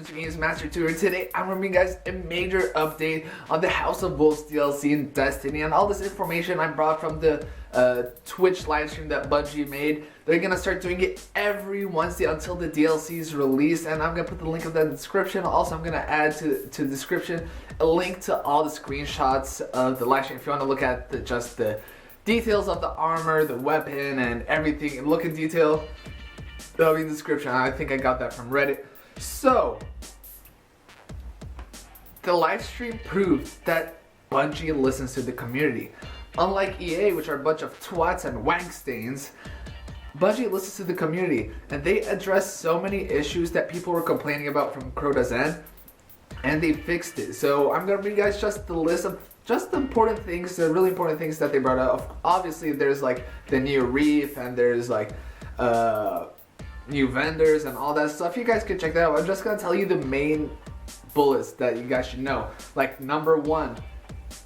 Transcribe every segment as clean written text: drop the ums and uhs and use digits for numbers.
Mr. Games Master 2, and today I'm bringing you guys a major update on the House of Wolves DLC in Destiny, and all this information I brought from the Twitch livestream that Bungie made. They're gonna start doing it every Wednesday until the DLC is released, and I'm gonna put the link of that in the description. Also, I'm gonna add to the description a link to all the screenshots of the livestream if you want to look at just the details of the armor, the weapon, and everything in look in detail. That'll be in the description. I think I got that from Reddit. So, the live stream proved that Bungie listens to the community. Unlike EA, which are a bunch of twats and wank stains, Bungie listens to the community, and they addressed so many issues that people were complaining about from Crota's End, and they fixed it. So I'm gonna bring you guys just the list of just the important things, the really important things that they brought up. Obviously, there's like the new reef, and there's like new vendors and all that stuff. You guys can check that out. I'm just gonna tell you the main bullets that you guys should know. Like number one,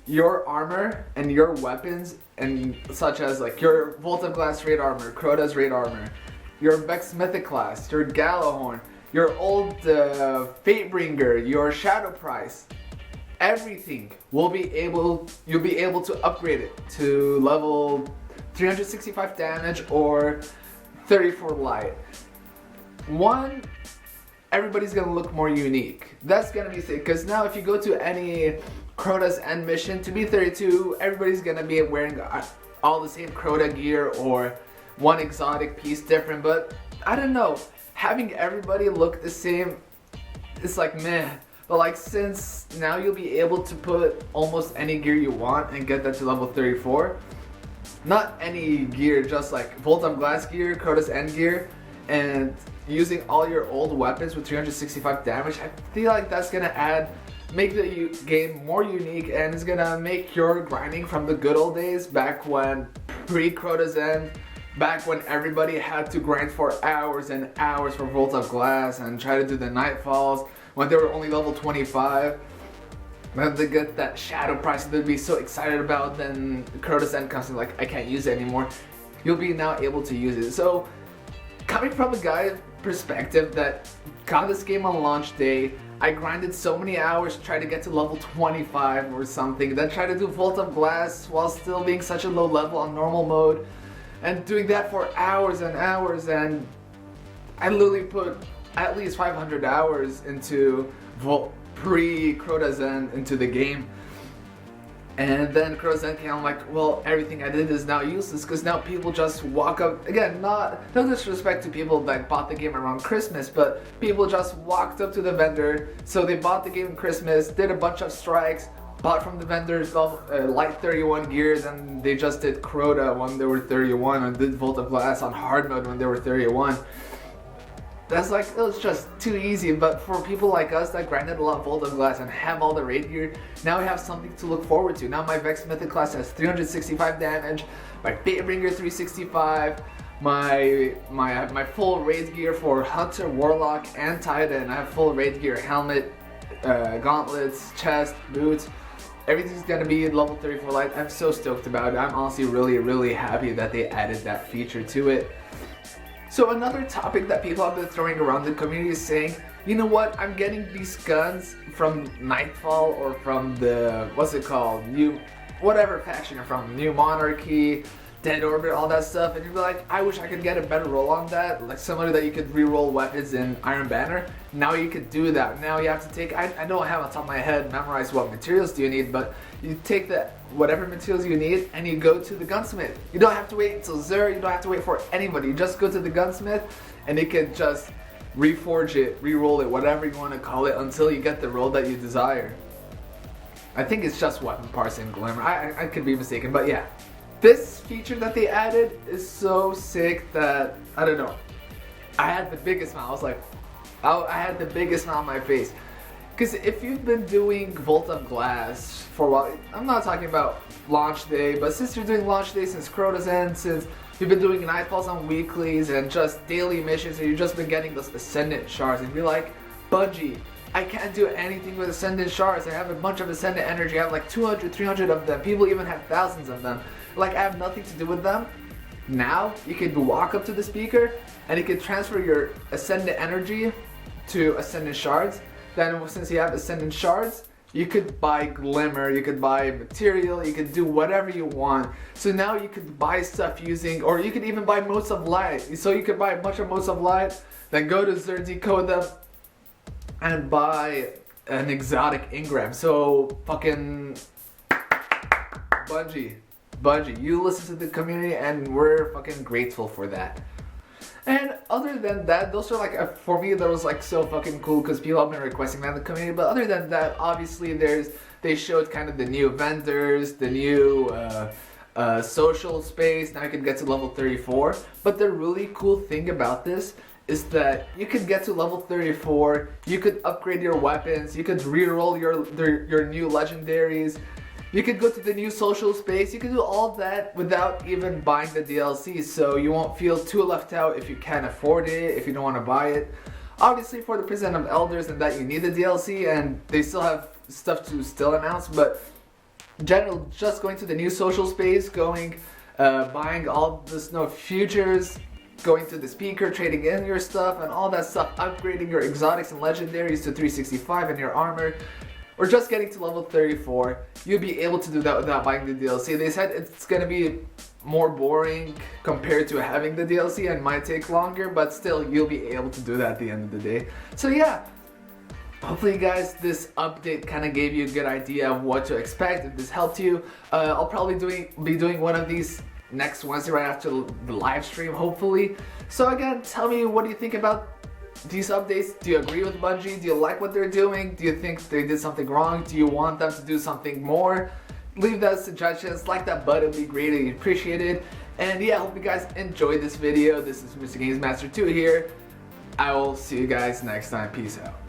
your armor and your weapons, and such as like your Vault of Glass raid armor, Crota's raid armor, your Vex Mythoclast, your Galahorn, your old Fatebringer, your Shadow Price, everything you'll be able to upgrade it to level 365 damage or 34 light. One, everybody's gonna look more unique. That's gonna be sick, because now if you go to any Crota's End mission, to be 32, everybody's gonna be wearing all the same Crota gear or one exotic piece different. But I don't know, having everybody look the same, it's like meh. But like, since now you'll be able to put almost any gear you want and get that to level 34. Not any gear, just like Vault of Glass gear, Crota's End gear, and using all your old weapons with 365 damage. I feel like that's gonna make the game more unique, and it's gonna make your grinding from the good old days, back when pre-Crota's End, back when everybody had to grind for hours and hours for Vault of Glass and try to do the Nightfalls when they were only level 25. When they get that Shadow Price that they'd be so excited about, then Crota's End comes and like, I can't use it anymore. You'll be now able to use it. So, coming from a guy's perspective that got this game on launch day, I grinded so many hours to try to get to level 25 or something, then try to do Vault of Glass while still being such a low level on normal mode, and doing that for hours and hours, and I literally put at least 500 hours into pre-Crota's End into the game. And then Crota's End came, I'm like, well, everything I did is now useless, because now people just walk up, again, no disrespect to people that bought the game around Christmas, but people just walked up to the vendor, so they bought the game on Christmas, did a bunch of strikes, bought from the vendors light 31 gears, and they just did Crota when they were 31, and did Vault of Glass on hard mode when they were 31. That's like, it was just too easy. But for people like us that grinded a lot of Vault of Glass and have all the raid gear, now we have something to look forward to. Now my Vex Mythoclast has 365 damage, my Fatebringer 365, my full raid gear for Hunter, Warlock, and Titan. I have full raid gear, helmet, gauntlets, chest, boots. Everything's gonna be level 34 light. I'm so stoked about it. I'm honestly really happy that they added that feature to it. So another topic that people have been throwing around the community is saying, you know what, I'm getting these guns from Nightfall or from the, what's it called, whatever faction you're from, New Monarchy, Dead Orbit, all that stuff, and you'd be like, I wish I could get a better roll on that, like similar that you could re-roll weapons in Iron Banner. Now you could do that. Now you have to take, I don't have on top of my head memorize what materials do you need, but you take whatever materials you need and you go to the gunsmith. You don't have to wait until Xur, you don't have to wait for anybody. You just go to the gunsmith and they can just reforge it, re-roll it, whatever you want to call it, until you get the roll that you desire. I think it's just weapon parts in Glimmer. I could be mistaken, but yeah. This feature that they added is so sick that, I don't know, I had the biggest smile. I was like, I had the biggest smile on my face. Because if you've been doing Vault of Glass for a while, I'm not talking about launch day, but since you're doing launch day since Crota's End, since you've been doing Nightfalls on weeklies and just daily missions, and you've just been getting those Ascendant shards, and you're like, Bungie, I can't do anything with Ascendant shards. I have a bunch of Ascendant energy. I have like 200, 300 of them. People even have thousands of them. Like, I have nothing to do with them. Now, you could walk up to the speaker and you can transfer your Ascendant energy to Ascendant Shards, then since you have Ascendant Shards, you could buy Glimmer, you could buy material, you could do whatever you want. So now you could buy stuff using, or you could even buy Motes of Light. So you could buy a bunch of Motes of Light, then go to Zerdi Coda and buy an exotic engram. So fucking Bungie, you listen to the community and we're fucking grateful for that. And other than that, those are like, for me, that was like so fucking cool because people have been requesting that in the community. But other than that, obviously they showed kind of the new vendors, the new social space. Now you can get to level 34. But the really cool thing about this is that you could get to level 34, you could upgrade your weapons, you could reroll your new legendaries, you could go to the new social space, you can do all that without even buying the DLC, so you won't feel too left out if you can't afford it, if you don't want to buy it. Obviously for the Prison of Elders and that you need the DLC and they still have stuff to still announce, but in general, just going to the new social space, buying all the Snow Futures, going to the speaker, trading in your stuff and all that stuff, upgrading your exotics and legendaries to 365 and your armor, or just getting to level 34, you'll be able to do that without buying the DLC. They said it's gonna be more boring compared to having the DLC and might take longer, but still you'll be able to do that at the end of the day. So yeah, hopefully guys this update kind of gave you a good idea of what to expect. If this helped you, I'll probably be doing one of these next Wednesday right after the live stream, hopefully. So again, tell me, what do you think about these updates? Do you agree with Bungie? Do you like what they're doing? Do you think they did something wrong? Do you want them to do something more? Leave that suggestions, like that button, be greatly appreciated. And yeah, I hope you guys enjoyed this video. This is Mr. Games Master 2 here. I will see you guys next time. Peace out.